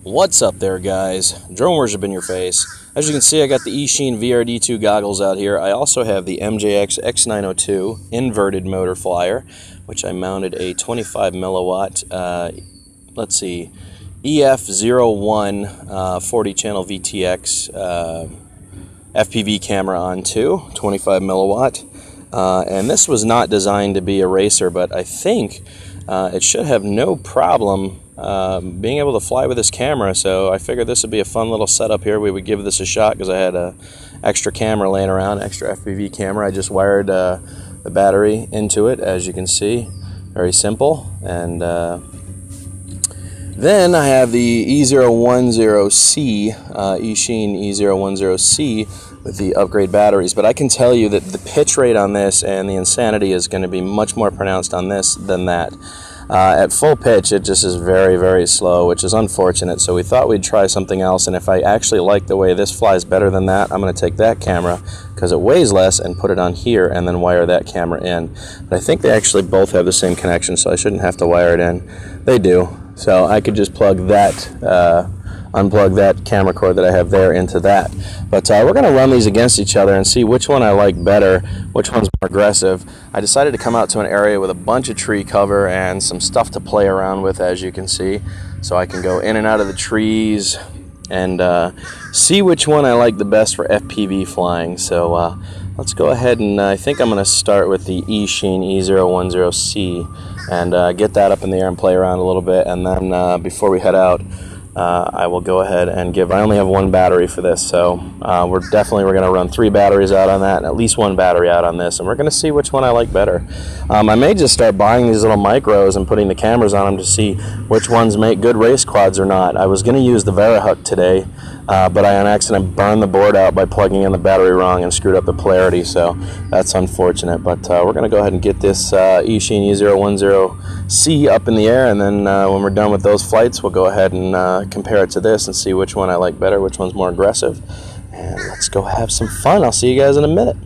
What's up there, guys? Drone worship in your face. As you can see, I got the Eachine VRD2 goggles out here. I also have the MJX X902 inverted motor flyer, which I mounted a 25 milliwatt, EF01 40 channel VTX FPV camera onto, 25 milliwatt. And this was not designed to be a racer, but I think it should have no problem being able to fly with this camera, so I figured this would be a fun little setup here. We would give this a shot because I had an extra camera laying around, extra FPV camera. I just wired the battery into it, as you can see. Very simple. And then I have the E010C, Eachine E010C with the upgrade batteries. But I can tell you that the pitch rate on this and the insanity is going to be much more pronounced on this than that. At full pitch, it just is very, very slow, which is unfortunate. So we thought we'd try something else, and if I actually like the way this flies better than that, I'm going to take that camera, because it weighs less, and put it on here, and then wire that camera in. But I think they actually both have the same connection, so I shouldn't have to wire it in. They do. So I could just plug that, unplug that camera cord that I have there into that. But we're going to run these against each other and see which one I like better, which one's more aggressive. I decided to come out to an area with a bunch of tree cover and some stuff to play around with, as you can see. So I can go in and out of the trees and see which one I like the best for FPV flying. So let's go ahead, and I think I'm going to start with the Eachine E010C and get that up in the air and play around a little bit. And then before we head out, I will go ahead and give, I only have one battery for this, so we're going to run 3 batteries out on that and at least 1 battery out on this, and we're going to see which one I like better. I may just start buying these little micros and putting the cameras on them to see which ones make good race quads or not. I was going to use the Verahut today, but I on accident burned the board out by plugging in the battery wrong and screwed up the polarity, so that's unfortunate. But we're going to go ahead and get this Eachine E010C up in the air, and then when we're done with those flights, we'll go ahead and compare it to this and see which one I like better, which one's more aggressive. And let's go have some fun. I'll see you guys in a minute.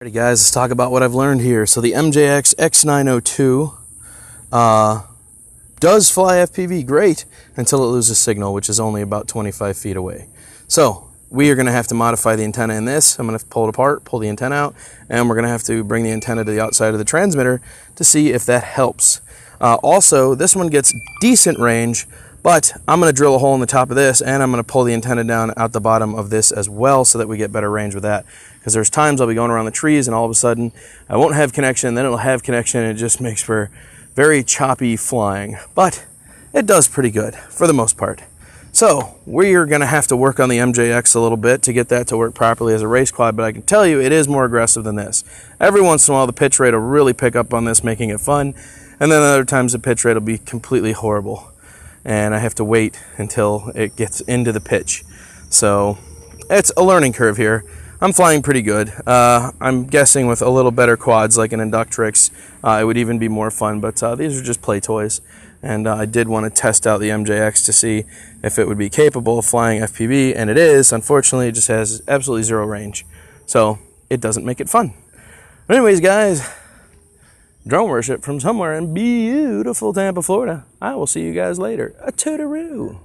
Alrighty guys, let's talk about what I've learned here. So the MJX X902 does fly FPV great until it loses signal, which is only about 25 feet away. So we are going to have to modify the antenna in this. I'm going to pull it apart, pull the antenna out, and we're going to have to bring the antenna to the outside of the transmitter to see if that helps. Also, this one gets decent range, but I'm going to drill a hole in the top of this, and I'm going to pull the antenna down out the bottom of this as well so that we get better range with that. Because there's times I'll be going around the trees and all of a sudden I won't have connection, then it'll have connection, and it just makes for very choppy flying. But it does pretty good for the most part. So we're going to have to work on the MJX a little bit to get that to work properly as a race quad, but I can tell you it is more aggressive than this. Every once in a while the pitch rate will really pick up on this, making it fun, and then other times the pitch rate will be completely horrible. And I have to wait until it gets into the pitch. So it's a learning curve here. I'm flying pretty good. I'm guessing with a little better quads like an Inductrix, it would even be more fun, but these are just play toys. And I did want to test out the MJX to see if it would be capable of flying FPV, and it is. Unfortunately, it just has absolutely zero range. So it doesn't make it fun. But anyways, guys, drone worship from somewhere in beautiful Tampa, Florida. I will see you guys later. A tootaroo.